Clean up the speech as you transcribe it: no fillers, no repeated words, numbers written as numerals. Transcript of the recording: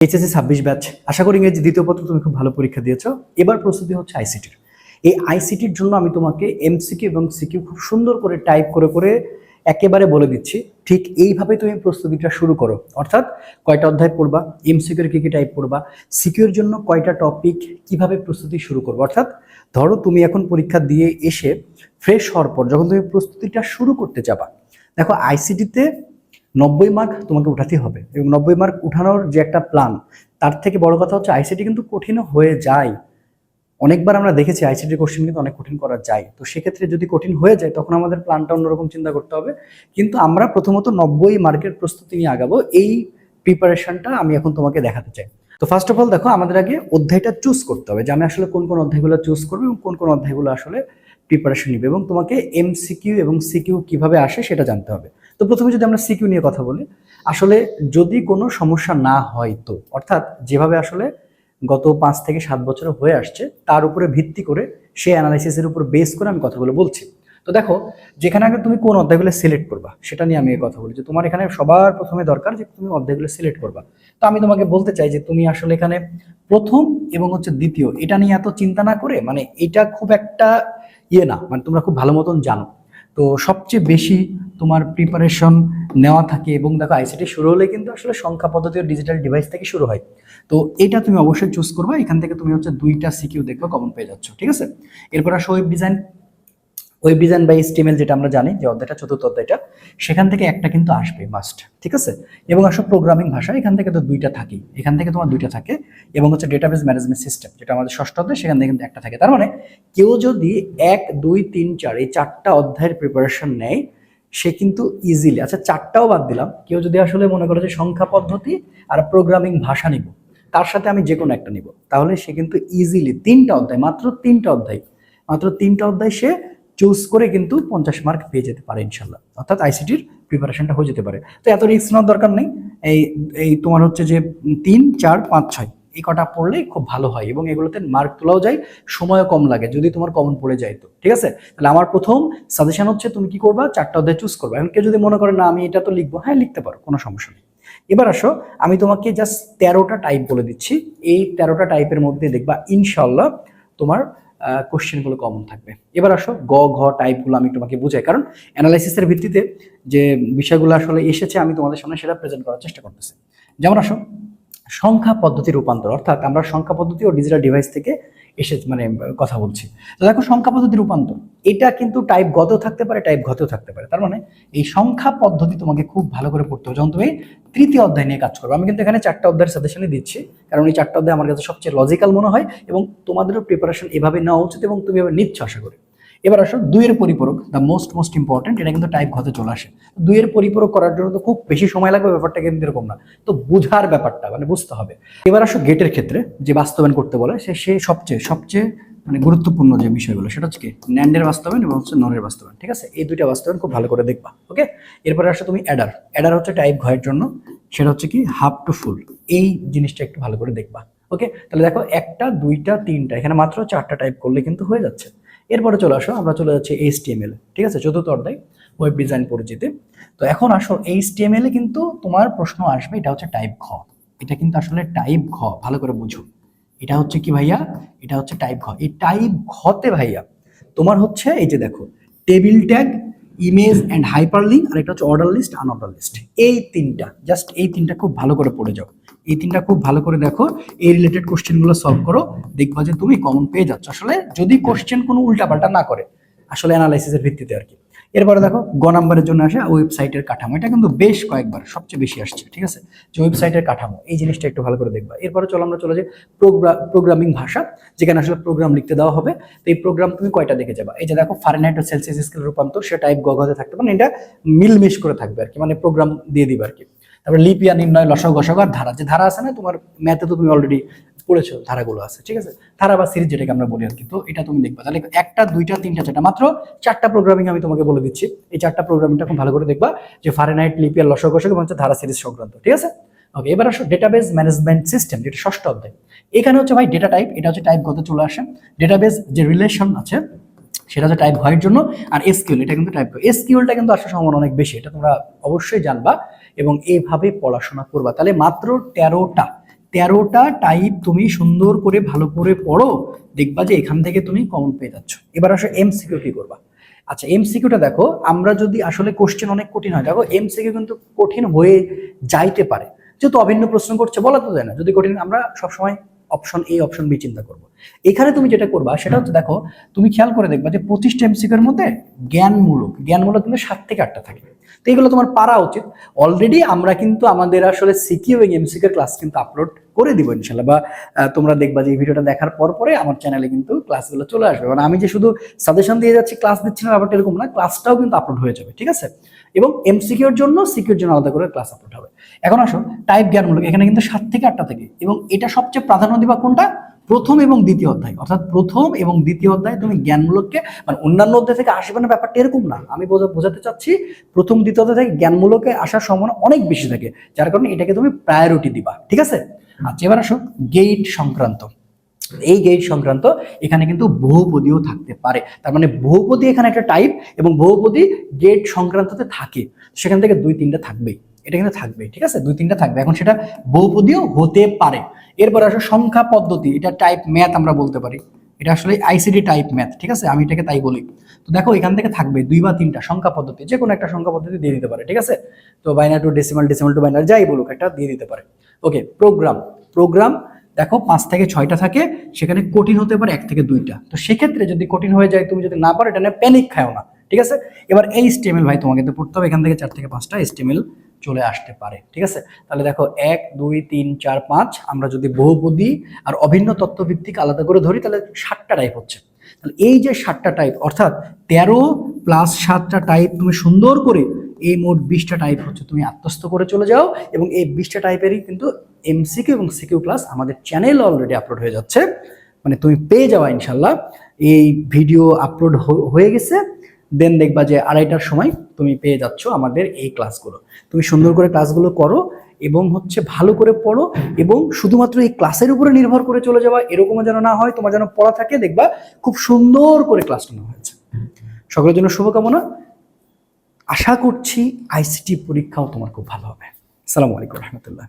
HSC 26 batch, আশা করি ইংরেজি দ্বিতীয় পত্র তুমি খুব ভালো পরীক্ষা দিয়েছো। এবার প্রস্তুতি হচ্ছে আইসিটির। এই আইসিটির জন্য আমি তোমাকে এমসিকিউ এবং সিকিউ খুব সুন্দর করে টাইপ করে করে একেবারে বলে দিচ্ছি। ঠিক এইভাবে তুমি প্রস্তুতিটা শুরু করো। অর্থাৎ কয়টা অধ্যায় পড়বা, এমসিকিউর কি কি টাইপ পড়বা, সিকিউর জন্য কয়টা টপিক, কিভাবে প্রস্তুতি শুরু করবো। অর্থাৎ ধরো তুমি এখন পরীক্ষা দিয়ে এসে ফ্রেশ হওয়ার পর যখন তুমি প্রস্তুতিটা শুরু করতে যাবা, দেখো আইসিটিতে 90 মার্ক তোমাকে উঠাতে হবে এবং 90 মার্ক উঠানোর যে একটা প্ল্যান, তার থেকে বড় কথা হচ্ছে আইসিটি কিন্তু কঠিন হয়ে যায়। অনেকবার আমরা দেখেছি আইসিটি কোশ্চেন কিন্তু অনেক কঠিন করা যায়। তো সেক্ষেত্রে যদি কঠিন হয়ে যায় তখন আমাদের প্ল্যানটা অন্যরকম চিন্তা করতে হবে। কিন্তু আমরা প্রথমত 90 মার্কের প্রস্তুতি নিয়ে আগাবো, এই প্রিপারেশনটা আমি এখন তোমাকে দেখাতে চাই। তো ফার্স্ট অফ অল দেখো, আমাদের আগে অধ্যায়টা চুজ করতে হবে যে আমি আসলে কোন কোন অধ্যায়গুলো চুজ করবো এবং কোন কোন অধ্যায়গুলো আসলে প্রিপারেশন নিবে, এবং তোমাকে এমসিকিউ এবং সিকিউ কিভাবে আসে সেটা জানতে হবে। তো প্রথমে যদি আমরা সিকিউ নিয়ে কথা বলি, আসলে যদি কোনো সমস্যা না হয় তো, অর্থাৎ যেভাবে আসলে গত 5 থেকে 7 বছরে হয়ে আসছে তার উপরে ভিত্তি করে সেই অ্যানালাইসিসের উপর বেস করে আমি কথাগুলো বলছি। তো দেখো, যেখানে আগে তুমি কোন অধ্যায়গুলো সিলেক্ট করবা সেটা নিয়ে আমি কথা বলি। যে তোমার এখানে সবার প্রথমে দরকার যে তুমি অধ্যায়গুলো সিলেক্ট করবা। তো আমি তোমাকে বলতে চাই যে তুমি আসলে এখানে প্রথম এবং হচ্ছে দ্বিতীয় এটা নিয়ে এত চিন্তা না করে, মানে এটা খুব একটা না, মানে তোমরা খুব ভালো মতন জানো। তো সবচেয়ে বেশি তোমার প্রিপারেশন নেওয়া থাকে, এবং দেখো আইসিটি শুরু হলে কিন্তু আসলে সংখ্যা পদ্ধতি ও ডিজিটাল ডিভাইস থেকে শুরু হয়। তো এটা তুমি অবশ্যই চুজ করবা। এখান থেকে তুমি হচ্ছে 2টা সিকিউ দেখবা কমন পেয়ে যাচ্ছ, ঠিক আছে। এরপর আসো ওয়েব ডিজাইন বা এইচটিএমএল, যেটা আমরা জানি যে অধ্যায়টা চতুর্থ অধ্যায়টা, সেখান থেকে একটা কিন্তু আসবে মাস্ট, ঠিক আছে। এবং আসো প্রোগ্রামিং ভাষা, এখান থেকে তো 2টা থাকেই, এখান থেকে তোমার 2টা থাকে। এবং হচ্ছে ডেটাবেস ম্যানেজমেন্ট সিস্টেম, যেটা আমাদের ষষ্ঠ অধ্যায়, সেখান থেকে কিন্তু একটা থাকে। তার মানে কেউ যদি 1, 2, 3, 4 এই 4টা অধ্যায়ের প্রিপারেশন নেয়, সে কিন্তু ইজিলি, আচ্ছা 4টাও বাদ দিলাম, কেউ যদি আসলে মনে করে যে সংখ্যা পদ্ধতি আর প্রোগ্রামিং ভাষা নিব, তার সাথে আমি যে কোনো একটা নিব, তাহলে সে কিন্তু ইজিলি 3টা অধ্যায়, মাত্র তিনটা অধ্যায় সে চুজ করে কিন্তু 50 মার্ক পেয়ে যেতে পারে ইনশাল্লাহ। অর্থাৎ আইসিটির প্রিপারেশনটা হয়ে যেতে পারে। তো এত রিস্ক নেওয়ার দরকার নেই। এই এই তোমার হচ্ছে যে 3, 4, 5, 6 এই কটা পড়লেই খুব ভালো হয়, এবং এগুলোতে মার্ক তোলাও যায়, সময়ও কম লাগে যদি তোমার কমন পড়ে যায়। তো ঠিক আছে, তাহলে আমার প্রথম সাজেশন হচ্ছে তুমি কি করবা, 4টা অধ্যায় চুজ করবা। এখন কেউ যদি মনে করে না আমি এটা তো লিখবো, হ্যাঁ লিখতে পারো, কোনো সমস্যা নেই। এবার আসো, আমি তোমাকে জাস্ট 13টা টাইপ বলে দিচ্ছি। এই 13টা টাইপের মধ্যে দেখবা ইনশাল্লাহ তোমার কোশ্চেনগুলো কমন থাকবে। এবার আসো গ ঘ টাইপগুলো আমি তোমাকে বুঝাই, কারণ অ্যানালাইসিসের ভিত্তিতে যে বিষয়গুলো আসলে এসেছে আমি তোমাদের সামনে সেটা প্রেজেন্ট করার চেষ্টা করতেছি। যেমন আসো সংখ্যা পদ্ধতির রূপান্তর, অর্থাৎ আমরা সংখ্যা পদ্ধতি ও ডিজিটাল ডিভাইস থেকে এসে মানে কথা বলছি। তো দেখো সংখ্যা পদ্ধতির রূপান্তর, এটা কিন্তু টাইপ গতেও থাকতে পারে, টাইপ ঘতেও থাকতে পারে। তার মানে এই সংখ্যা পদ্ধতি তোমাকে খুব ভালো করে পড়তে হবে যখন তুমি তৃতীয় অধ্যায় নিয়ে কাজ করবে। আমি কিন্তু এখানে 4টা অধ্যায়ের সাজেশনই দিচ্ছি, কারণ এই 4টা অধ্যায় আমার কাছে সবচেয়ে লজিক্যাল মনে হয়, এবং তোমাদেরও প্রিপারেশন এভাবে নেওয়া উচিত এবং তুমি এভাবে নিচ্ছ আশা করি। এবার আসো 2-এর পরিপূরক, দ্য মোস্ট ইম্পর্টেন্ট, এটা কিন্তু টাইপ ঘতে চলে আসে। 2-এর পরিপূরক করার জন্য তো খুব বেশি সময় লাগবে, ব্যাপারটা কিন্তু এরকম না। তো বুঝার ব্যাপারটা মানে বুঝতে হবে। এবার আসো গেটের ক্ষেত্রে যে বাস্তবায়ন করতে বলে, সে সবচেয়ে মানে গুরুত্বপূর্ণ যে বিষয়গুলো, সেটা হচ্ছে কি ন্যান্ডের বাস্তবায়ন এবং হচ্ছে নরের বাস্তবায়ন, ঠিক আছে। এই 2টা বাস্তবায়ন খুব ভালো করে দেখবা, ওকে। এরপরে আসো তুমি অ্যাডার হচ্ছে টাইপ ঘয়ের জন্য, সেটা হচ্ছে কি হাফ টু ফুল, এই জিনিসটা একটু ভালো করে দেখবা, ওকে। তাহলে দেখো 1টা 2টা 3টা, এখানে মাত্র 4টা টাইপ করলে কিন্তু হয়ে যাচ্ছে। এরপরে চলে আসো, আমরা চলে যাচ্ছি এইচটিএমএল, ঠিক আছে, চতুর্থ অধ্যায় ওয়েব ডিজাইন পরিচিতি। তো এখন আসো এইচটিএমএল এ কিন্তু তোমার প্রশ্ন আসবে, এটা হচ্ছে টাইপ ঘ। এটা কিন্তু আসলে টাইপ ঘ, ভালো করে বুঝো। এটা হচ্ছে কি ভাইয়া, এটা হচ্ছে টাইপ ঘ। এই টাইপ ঘতে ভাইয়া তোমার হচ্ছে এই যে দেখো table tag, image and hyperlink, আর এটা হচ্ছে অর্ডার লিস্ট, আনঅর্ডার লিস্ট। এই 3টা, জাস্ট এই 3টা খুব ভালো করে পড়ে যাও। এই 3টা খুব ভালো করে দেখো, এই রিলেটেড কোশ্চেনগুলো সলভ করো, দেখবা যে তুমি কমন পেয়ে যাচ্ছ, আসলে যদি কোশ্চেন কোনো উল্টাপাল্টা না করে, আসলে অ্যানালাইসিসের ভিত্তিতে আর কি। এরপরে দেখো গ নাম্বারের জন্য আসে ওয়েবসাইটের কাঠামো, এটা কিন্তু বেশ কয়েকবার সবচেয়ে বেশি আসছে, ঠিক আছে, যে ওয়েবসাইটের কাঠামো, এই জিনিসটা একটু ভালো করে দেখবা। এরপরে আমরা চলে যাই প্রোগ্রামিং ভাষা, যেখানে আসলে প্রোগ্রাম লিখতে দেওয়া হবে। তো এই প্রোগ্রাম তুমি কয়টা দেখে যাবা, এই যে দেখো ফারেনহাইট ও সেলসিয়াস স্কেল রূপান্তর, সে টাইপ গগতে থাকতে পারে, এটা মিলমিশ করে থাকবে আর কি, মানে প্রোগ্রাম দিয়ে দিবে আর কি। তারপরে লিপিয়া নির্ণয়, লসাগু গসাগু, আর ধারা, যে ধারা আছে না তোমার ম্যাথে, তো তুমি অলরেডি পড়েছো, ধারাগুলো আছে, ঠিক আছে, ধারা বা সিরিজ যেটাকে আমরা বলি আর কি। তো এটা তুমি দেখবা। তাহলে 1টা 2টা 3টা 4টা, মাত্র 4টা প্রোগ্রামিং আমি তোমাকে বলে দিচ্ছি। এই 4টা প্রোগ্রামিংটা খুব ভালো করে দেখবা, যে ফারেনহাইট, লিপিয়ার, লসাগু গসাগু এবং ধারা সিরিজ সংক্রান্ত, ঠিক আছে। ওকে, এবার আসো ডেটাবেস ম্যানেজমেন্ট সিস্টেম, যেটা ষষ্ঠ অধ্যায়। এখানে হচ্ছে ভাই ডেটা টাইপ, এটা হচ্ছে টাইপ গত চলে আসে। ডেটাবেস যে রিলেশন আছে সেটা হচ্ছে টাইপ ঘয়ের জন্য, আর এসকিউএল এটা কিন্তু টাইপ ঘ। এসকিউএলটা কিন্তু আসার সম্ভাবনা অনেক বেশি, এটা তোমরা অবশ্যই জানবা এবং এইভাবে পড়াশোনা করবা। তাহলে মাত্র 13টা 13টা টাইপ তুমি সুন্দর করে ভালো করে পড়ো, দেখবা যে এখান থেকে তুমি কমন পেয়ে যাচ্ছ। এবার আসলে এমসিকিউ কি করবা? আচ্ছা, এমসিকিউটা দেখো, আমরা যদি আসলে কোশ্চেন অনেক কঠিন হয়, দেখো এমসিকিউ কিন্তু কঠিন হয়ে যাইতে পারে, যেহেতু অভিন্ন প্রশ্ন করছে বলা তো যায় না। যদি কঠিন, আমরা সবসময় অপশন এ অপশন বি চিন্তা করবো। এখানে তুমি যেটা করবা সেটা হচ্ছে, দেখো তুমি খেয়াল করে দেখবা যে 25টা এমসিকিউর মধ্যে জ্ঞানমূলক কিন্তু 7 থেকে 8টা থাকে। তো এগুলো তোমার পারা উচিত। অলরেডি আমরা কিন্তু আমাদের আসলে সিকিউ এবং এমসিকিউ ক্লাস কিন্তু আপলোড করে দিব ইনশাল্লাহ, বা তোমরা দেখবা যে এই ভিডিওটা দেখার পর পরে আমার চ্যানেলে কিন্তু ক্লাসগুলো চলে আসবে। মানে আমি যে শুধু সাজেশন দিয়ে যাচ্ছি, ক্লাস দিচ্ছি না, ব্যাপারটা এরকম না, ক্লাসটাও কিন্তু আপলোড হয়ে যাবে, ঠিক আছে? এবং এমসিকিউর জন্য সিকিউর জন্য আলাদা করে ক্লাস আপলোড হবে। এখন আসো টাইপ জ্ঞানমূলক, এখানে কিন্তু 7 থেকে 8টা থাকে, এবং এটা সবচেয়ে প্রাধান্য দিবা কোনটা? প্রথম এবং দ্বিতীয় অধ্যায়, অর্থাৎ প্রথম এবং দ্বিতীয় অধ্যায় তুমি জ্ঞানমূলককে, মানে অন্যান্য অধ্যায় থেকে আসবে না, ব্যাপারটা এরকম না। আমি বোঝাতে চাচ্ছি প্রথম দ্বিতীয় অধ্যায় থেকে জ্ঞানমূলকে আসার সম্ভাবনা অনেক বেশি থাকে, যার কারণে এটাকে তুমি প্রায়োরিটি দিবা, ঠিক আছে? আচ্ছা, এবার আসো গেট সংক্রান্ত। এই গেট সংক্রান্ত এখানে কিন্তু বহুপদীও থাকতে পারে, তার মানে বহুপদী এখানে একটা টাইপ, এবং বহুপদী গেট সংক্রান্ততে থাকে, সেখান থেকে 2-3টা থাকবেই, এটা কিন্তু থাকবে, ঠিক আছে? 2-3টা থাকবে। এখন সেটা বহুপদীও হতে পারে। এরপর আসলে সংখ্যা পদ্ধতি, এটা টাইপ ম্যাথ আমরা বলতে পারি, এটা আসলে আইসিডি টাইপ ম্যাথ, ঠিক আছে? আমি এটাকে তাই বলি। তো দেখো এখান থেকে থাকবে 2 বা 3টা সংখ্যা পদ্ধতি, যে কোনো একটা সংখ্যা পদ্ধতি দিয়ে দিতে পারে, ঠিক আছে? তো binary two decimal, decimal two binary, যাই বলুক, একটা দিয়ে দিতে পারে। ওকে, প্রোগ্রাম দেখো 5 থেকে 6টা থাকে, সেখানে কঠিন হতে পারে 1 থেকে 2টা। তো সেক্ষেত্রে যদি কঠিন হয়ে যায়, তুমি যদি না পারো, এটা নিয়ে প্যানিক খাও না, ঠিক আছে? এবার এইচটিএমএল ভাই তোমাকে তো পড়তে হবে, এখান থেকে 4 থেকে 5টা এইচটিএমএল চলে আসতে পারে, ঠিক আছে? তাহলে দেখো 1 2 3 4 5, আমরা যদি বহুপদী আর অভিন্ন তত্ত্বভিত্তিক আলাদা করে ধরি, তাহলে 7টা টাইপ হচ্ছে। তাহলে এই যে 7টা টাইপ, অর্থাৎ 13 প্লাস 7টা টাইপ তুমি সুন্দর করে, এই মোট 20টা টাইপ হচ্ছে, তুমি আত্মস্থ করে চলে যাও। এবং এই 20টা টাইপেরই কিন্তু এমসিকিউ এবং সিকিউ ক্লাস আমাদের চ্যানেল অলরেডি আপলোড হয়ে যাচ্ছে, মানে তুমি পেয়ে যাওয়া ইনশাল্লাহ। এই ভিডিও আপলোড হয়ে গেছে, দেন দেখবা যে 2:30টার সময় তুমি পেয়ে যাচ্ছ আমাদের এই ক্লাসগুলো। তুমি সুন্দর করে ক্লাসগুলো করো, এবং হচ্ছে ভালো করে পড়ো, এবং শুধুমাত্র এই ক্লাসের উপরে নির্ভর করে চলে যাওয়া এরকমও যেন না হয়, তোমার যেন পড়া থাকে, দেখবা খুব সুন্দর করে ক্লাসটা নেওয়া হয়েছে। সকলের জন্য শুভকামনা। আশা করছি আইসিটি পরীক্ষাও তোমার খুব ভালো হবে। আসসালামু আলাইকুম রহমতুল্লাহ।